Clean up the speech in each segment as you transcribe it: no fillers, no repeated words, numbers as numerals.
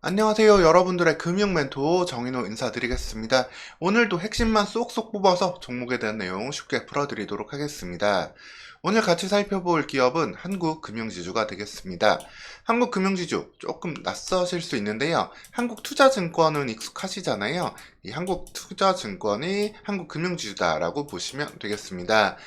안녕하세요. 여러분들의 금융 멘토 정인호 인사드리겠습니다. 오늘도 핵심만 쏙쏙 뽑아서 종목에 대한 내용 쉽게 풀어드리도록 하겠습니다. 오늘 같이 살펴볼 기업은 한국금융지주가 되겠습니다. 한국금융지주 조금 낯서실 수 있는데요. 한국투자증권은 익숙하시잖아요. 이 한국투자증권이 한국금융지주다라고 보시면 되겠습니다.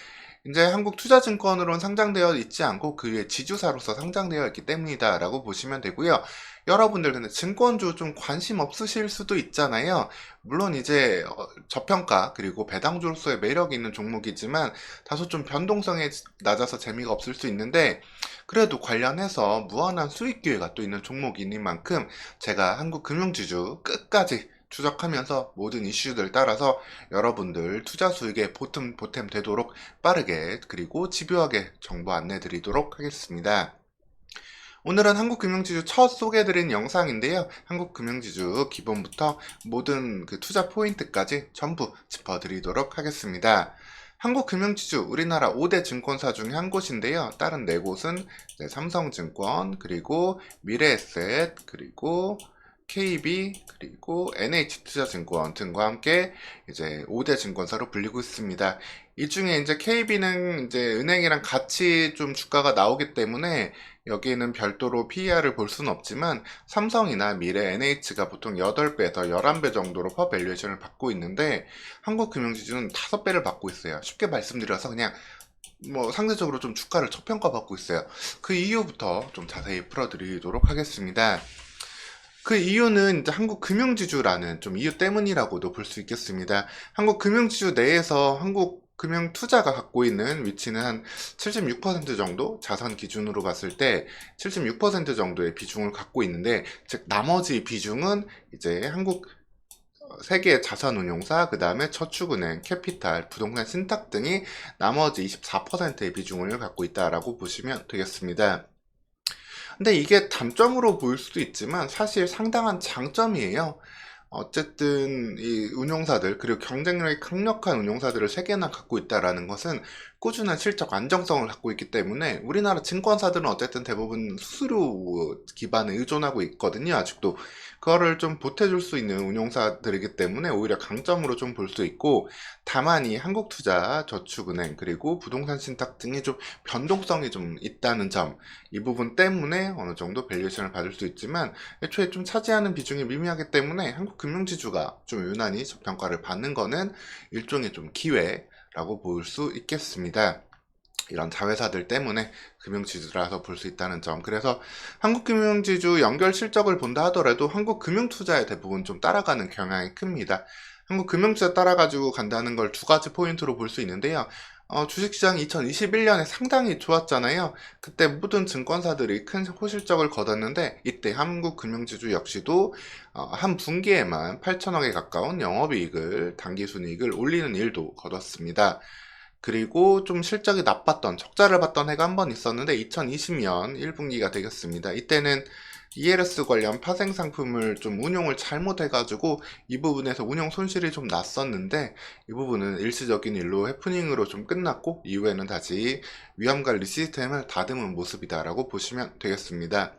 이제 한국투자증권으로는 상장되어 있지 않고 그 위에 지주사로서 상장되어 있기 때문이다 라고 보시면 되고요. 여러분들 근데 증권주 좀 관심 없으실 수도 있잖아요. 물론 이제 저평가 그리고 배당주로서의 매력이 있는 종목이지만 다소 좀 변동성이 낮아서 재미가 없을 수 있는데, 그래도 관련해서 무한한 수익 기회가 또 있는 종목인 만큼 제가 한국금융지주 끝까지 추적하면서 모든 이슈들 따라서 여러분들 투자 수익에 보탬 되도록 빠르게 그리고 집요하게 정보 안내 드리도록 하겠습니다. 오늘은 한국금융지주 첫 소개해드린 영상인데요. 한국금융지주 기본부터 모든 그 투자 포인트까지 전부 짚어드리도록 하겠습니다. 한국금융지주 우리나라 5대 증권사 중에 한 곳인데요. 다른 4곳은 삼성증권, 그리고 미래에셋, 그리고 KB, 그리고 NH투자증권 등과 함께 이제 5대 증권사로 불리고 있습니다. 이 중에 이제 KB는 이제 은행이랑 같이 좀 주가가 나오기 때문에 여기에는 별도로 PER을 볼 수는 없지만, 삼성이나 미래, NH가 보통 8배에서 11배 정도로 퍼 밸류에이션을 받고 있는데 한국금융지주는 5배를 받고 있어요. 쉽게 말씀드려서 그냥 뭐 상대적으로 좀 주가를 저평가받고 있어요. 그 이유부터 좀 자세히 풀어드리도록 하겠습니다. 그 이유는 이제 한국금융지주라는 좀 이유 때문이라고도 볼 수 있겠습니다. 한국금융지주 내에서 한국금융투자가 갖고 있는 위치는 한 76% 정도, 자산 기준으로 봤을 때 76% 정도의 비중을 갖고 있는데, 즉 나머지 비중은 이제 세계 자산운용사, 그 다음에 저축은행, 캐피탈, 부동산 신탁 등이 나머지 24%의 비중을 갖고 있다라고 보시면 되겠습니다. 근데 이게 단점으로 보일 수도 있지만 사실 상당한 장점이에요. 어쨌든 이 운용사들, 그리고 경쟁력이 강력한 운용사들을 3개나 갖고 있다라는 것은 꾸준한 실적 안정성을 갖고 있기 때문에, 우리나라 증권사들은 어쨌든 대부분 수수료 기반에 의존하고 있거든요. 아직도 그거를 좀 보태줄 수 있는 운용사들이기 때문에 오히려 강점으로 좀 볼 수 있고, 다만 이 한국투자, 저축은행, 그리고 부동산 신탁 등이 좀 변동성이 좀 있다는 점, 이 부분 때문에 어느 정도 밸류에이션을 받을 수 있지만, 애초에 좀 차지하는 비중이 미미하기 때문에 한국금융지주가 좀 유난히 저평가를 받는 거는 일종의 좀 기회라고 볼 수 있겠습니다. 이런 자회사들 때문에 금융지주라서 볼 수 있다는 점. 그래서 한국금융지주 연결 실적을 본다 하더라도 한국금융투자에 대부분 좀 따라가는 경향이 큽니다. 한국금융투자 따라가지고 간다는 걸 2가지 포인트로 볼 수 있는데요. 주식시장이 2021년에 상당히 좋았잖아요. 그때 모든 증권사들이 큰 호실적을 거뒀는데, 이때 한국금융지주 역시도 한 분기에만 8천억에 가까운 영업이익을, 당기순이익을 올리는 일도 거뒀습니다. 그리고 좀 실적이 나빴던, 적자를 봤던 해가 한 번 있었는데 2020년 1분기가 되겠습니다. 이때는 ELS 관련 파생 상품을 좀 운용을 잘못해가지고 이 부분에서 운용 손실이 좀 났었는데, 이 부분은 일시적인 일로 해프닝으로 좀 끝났고 이후에는 다시 위험관리 시스템을 다듬은 모습이다라고 보시면 되겠습니다.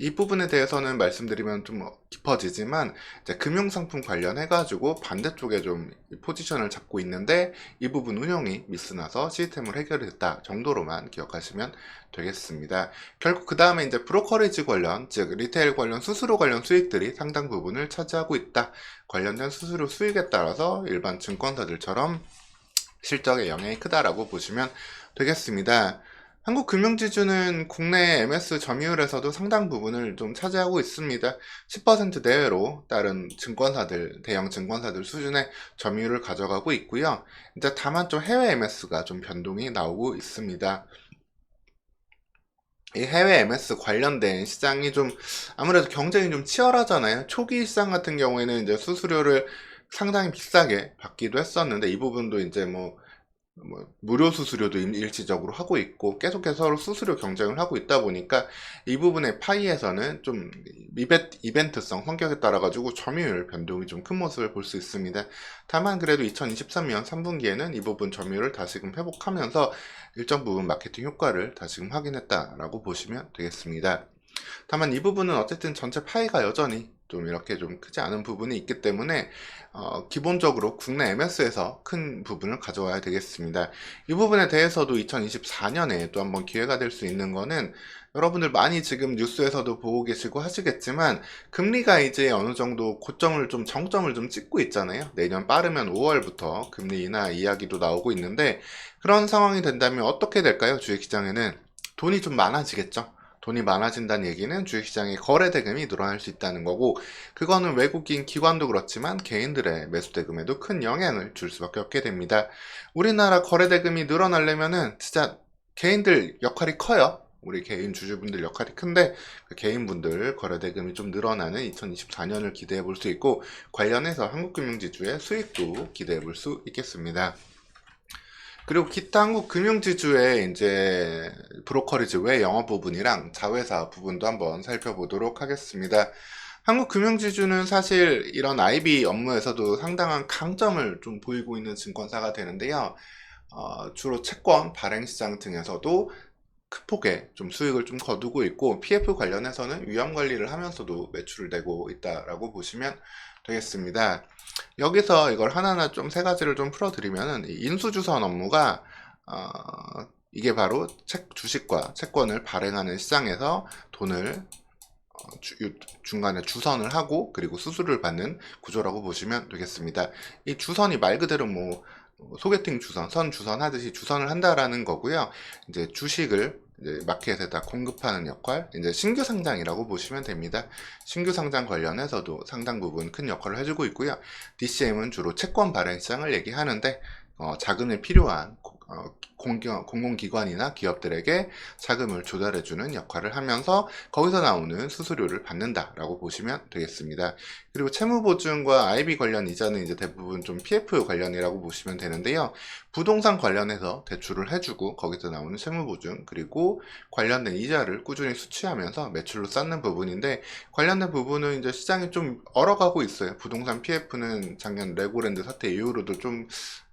이 부분에 대해서는 말씀드리면 좀 깊어지지만, 이제 금융상품 관련해가지고 반대쪽에 좀 포지션을 잡고 있는데, 이 부분 운영이 미스나서 시스템을 해결했다 정도로만 기억하시면 되겠습니다. 결국 그 다음에 이제 브로커리지 관련, 즉 리테일 관련, 수수료 관련 수익들이 상당 부분을 차지하고 있다. 관련된 수수료 수익에 따라서 일반 증권사들처럼 실적의 영향이 크다라고 보시면 되겠습니다. 한국금융지주는 국내 MS 점유율에서도 상당 부분을 좀 차지하고 있습니다. 10% 내외로 다른 증권사들, 대형 증권사들 수준의 점유율을 가져가고 있고요. 이제 다만 좀 해외 MS가 좀 변동이 나오고 있습니다. 이 해외 MS 관련된 시장이 좀 아무래도 경쟁이 좀 치열하잖아요. 초기 시장 같은 경우에는 이제 수수료를 상당히 비싸게 받기도 했었는데, 이 부분도 이제 무료 수수료도 일시적으로 하고 있고 계속해서 서로 수수료 경쟁을 하고 있다 보니까 이 부분의 파이에서는 좀 이벤트성 성격에 따라 가지고 점유율 변동이 좀 큰 모습을 볼 수 있습니다. 다만 그래도 2023년 3분기에는 이 부분 점유율을 다시금 회복하면서 일정 부분 마케팅 효과를 다시금 확인했다라고 보시면 되겠습니다. 다만 이 부분은 어쨌든 전체 파이가 여전히 좀 이렇게 좀 크지 않은 부분이 있기 때문에 기본적으로 국내 MS에서 큰 부분을 가져와야 되겠습니다. 이 부분에 대해서도 2024년에 또 한번 기회가 될 수 있는 거는, 여러분들 많이 지금 뉴스에서도 보고 계시고 하시겠지만 금리가 이제 어느 정도 고점을 좀 정점을 좀 찍고 있잖아요. 내년 빠르면 5월부터 금리 인하 이야기도 나오고 있는데, 그런 상황이 된다면 어떻게 될까요? 주식시장에는 돈이 좀 많아지겠죠. 돈이 많아진다는 얘기는 주식시장의 거래 대금이 늘어날 수 있다는 거고, 그거는 외국인 기관도 그렇지만 개인들의 매수 대금에도 큰 영향을 줄 수밖에 없게 됩니다. 우리나라 거래 대금이 늘어나려면은 진짜 개인들 역할이 커요. 우리 개인 주주분들 역할이 큰데, 그 개인분들 거래 대금이 좀 늘어나는 2024년을 기대해 볼 수 있고, 관련해서 한국금융지주의 수익도 기대해 볼 수 있겠습니다. 그리고 기타 한국 금융지주의 이제 브로커리지 외 영업 부분이랑 자회사 부분도 한번 살펴보도록 하겠습니다. 한국 금융지주는 사실 이런 IB 업무에서도 상당한 강점을 좀 보이고 있는 증권사가 되는데요. 주로 채권 발행시장 등에서도 큰 폭의 좀 수익을 좀 거두고 있고, PF 관련해서는 위험 관리를 하면서도 매출을 내고 있다라고 보시면 되겠습니다. 여기서 이걸 하나하나 좀 세 가지를 좀 풀어드리면은, 이 인수주선 업무가 이게 바로 주식과 채권을 발행하는 시장에서 돈을 중간에 주선을 하고 그리고 수수료를 받는 구조라고 보시면 되겠습니다. 이 주선이 말 그대로 뭐 소개팅 주선, 선 주선 하듯이 주선을 한다라는 거고요. 이제 주식을 이제 마켓에다 공급하는 역할, 이제 신규 상장이라고 보시면 됩니다. 신규 상장 관련해서도 상당 부분 큰 역할을 해주고 있고요. DCM은 주로 채권 발행 시장을 얘기하는데, 자금이 필요한 공공기관이나 기업들에게 자금을 조달해주는 역할을 하면서 거기서 나오는 수수료를 받는다라고 보시면 되겠습니다. 그리고 채무보증과 IB 관련 이자는 이제 대부분 좀 PF 관련이라고 보시면 되는데요. 부동산 관련해서 대출을 해주고 거기서 나오는 채무보증 그리고 관련된 이자를 꾸준히 수취하면서 매출로 쌓는 부분인데, 관련된 부분은 이제 시장이 좀 얼어가고 있어요. 부동산 PF는 작년 레고랜드 사태 이후로도 좀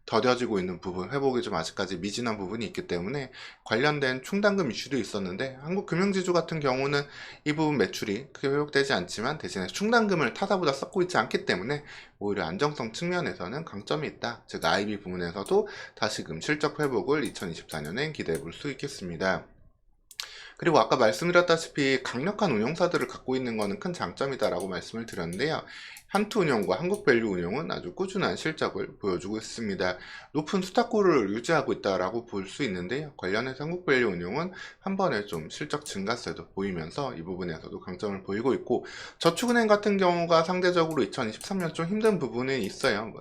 더뎌지고 있는 부분, 회복이 좀 아직까지 미진한 부분이 있기 때문에 관련된 충당금 이슈도 있었는데, 한국금융지주 같은 경우는 이 부분 매출이 크게 회복되지 않지만 대신에 충당금을 타사보다 쌓고 있지 않기 때문에 오히려 안정성 측면에서는 강점이 있다. 즉 IB 부분에서도 다시금 실적 회복을 2024년에 기대해 볼 수 있겠습니다. 그리고 아까 말씀드렸다시피 강력한 운용사들을 갖고 있는 것은 큰 장점이다라고 말씀을 드렸는데요. 한투운용과 한국밸류 운용은 아주 꾸준한 실적을 보여주고 있습니다. 높은 수탁구를 유지하고 있다라고 볼 수 있는데요. 관련해서 한국밸류 운용은 한 번에 좀 실적 증가세도 보이면서 이 부분에서도 강점을 보이고 있고, 저축은행 같은 경우가 상대적으로 2023년 좀 힘든 부분이 있어요.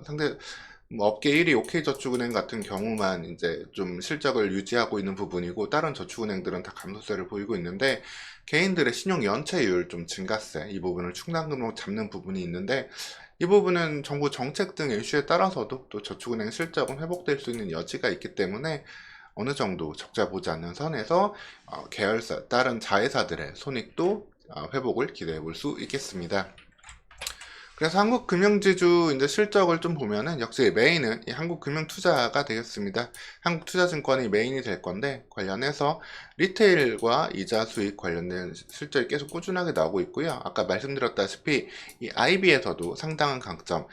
업계 1위 OK저축은행 같은 경우만 이제 좀 실적을 유지하고 있는 부분이고, 다른 저축은행들은 다 감소세를 보이고 있는데, 개인들의 신용 연체율 좀 증가세, 이 부분을 충당금으로 잡는 부분이 있는데, 이 부분은 정부 정책 등 이슈에 따라서도 또 저축은행 실적은 회복될 수 있는 여지가 있기 때문에 어느 정도 적자 보지 않는 선에서 계열사, 다른 자회사들의 손익도 회복을 기대해 볼 수 있겠습니다. 그래서 한국금융지주 이제 실적을 좀 보면은 역시 메인은 이 한국금융투자가 되겠습니다. 한국투자증권이 메인이 될 건데, 관련해서 리테일과 이자 수익 관련된 실적이 계속 꾸준하게 나오고 있고요. 아까 말씀드렸다시피 이 IB에서도 상당한 강점,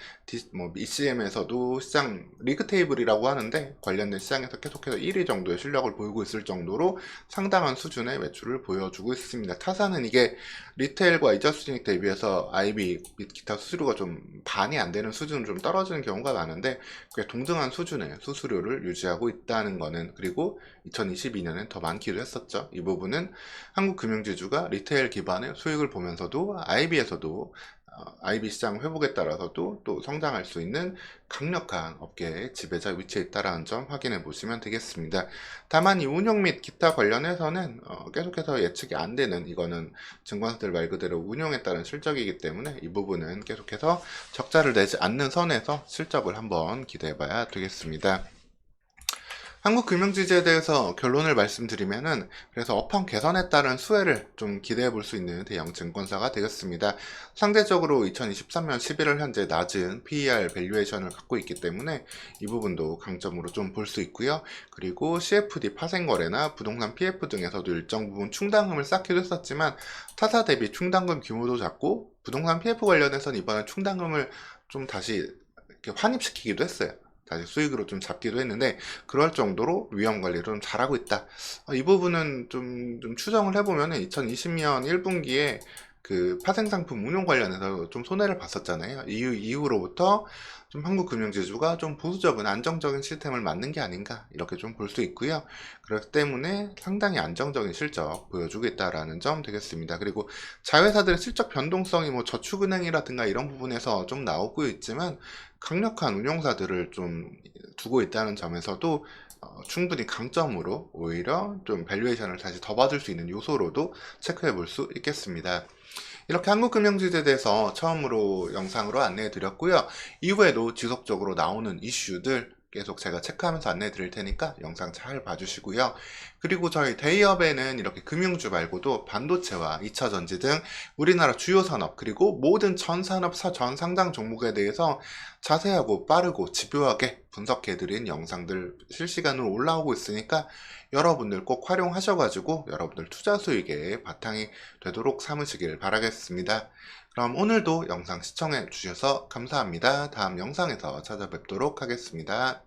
ECM에서도 시장 리그 테이블이라고 하는데 관련된 시장에서 계속해서 1위 정도의 실력을 보이고 있을 정도로 상당한 수준의 매출을 보여주고 있습니다. 타사는 이게 리테일과 이자 수익 대비해서 IB 및 기타 수수료가 좀 반이 안 되는 수준으로 좀 떨어지는 경우가 많은데, 그게 동등한 수준의 수수료를 유지하고 있다는 거는, 그리고 2022년엔 더 많기도 했었죠. 이 부분은 한국금융지주가 리테일 기반의 수익을 보면서도 IB에서도 IB 시장 회복에 따라서도 또 성장할 수 있는 강력한 업계의 지배자 위치에 있다는 점 확인해 보시면 되겠습니다. 다만 이 운용 및 기타 관련해서는 계속해서 예측이 안 되는, 이거는 증권사들 말 그대로 운용에 따른 실적이기 때문에 이 부분은 계속해서 적자를 내지 않는 선에서 실적을 한번 기대해 봐야 되겠습니다. 한국금융지주에 대해서 결론을 말씀드리면은 그래서 업황 개선에 따른 수혜를 좀 기대해 볼 수 있는 대형 증권사가 되겠습니다. 상대적으로 2023년 11월 현재 낮은 PER 밸류에이션을 갖고 있기 때문에 이 부분도 강점으로 좀 볼 수 있고요. 그리고 CFD 파생거래나 부동산 PF 등에서도 일정 부분 충당금을 쌓기도 했었지만 타사 대비 충당금 규모도 작고 부동산 PF 관련해서는 이번에 충당금을 좀 다시 이렇게 환입시키기도 했어요. 다시 수익으로 좀 잡기도 했는데 그럴 정도로 위험 관리를 좀 잘하고 있다. 이 부분은 좀 추정을 해보면 2020년 1분기에 그 파생상품 운용 관련해서 좀 손해를 봤었잖아요. 이후로부터 좀 한국금융지주가 좀 보수적인 안정적인 시스템을 맞는 게 아닌가 이렇게 좀 볼 수 있고요. 그렇기 때문에 상당히 안정적인 실적 보여주고 있다라는 점 되겠습니다. 그리고 자회사들의 실적 변동성이 뭐 저축은행이라든가 이런 부분에서 좀 나오고 있지만 강력한 운용사들을 좀 두고 있다는 점에서도 충분히 강점으로 오히려 좀 밸류에이션을 다시 더 받을 수 있는 요소로도 체크해 볼 수 있겠습니다. 이렇게 한국금융지주에 대해서 처음으로 영상으로 안내해 드렸고요. 이후에도 지속적으로 나오는 이슈들 계속 제가 체크하면서 안내해 드릴 테니까 영상 잘 봐주시고요. 그리고 저희 데이업에는 이렇게 금융주 말고도 반도체와 2차전지 등 우리나라 주요 산업 그리고 모든 전 산업 전 상장 종목에 대해서 자세하고 빠르고 집요하게 분석해 드린 영상들 실시간으로 올라오고 있으니까 여러분들 꼭 활용하셔가지고 여러분들 투자 수익에 바탕이 되도록 삼으시길 바라겠습니다. 그럼 오늘도 영상 시청해 주셔서 감사합니다. 다음 영상에서 찾아뵙도록 하겠습니다.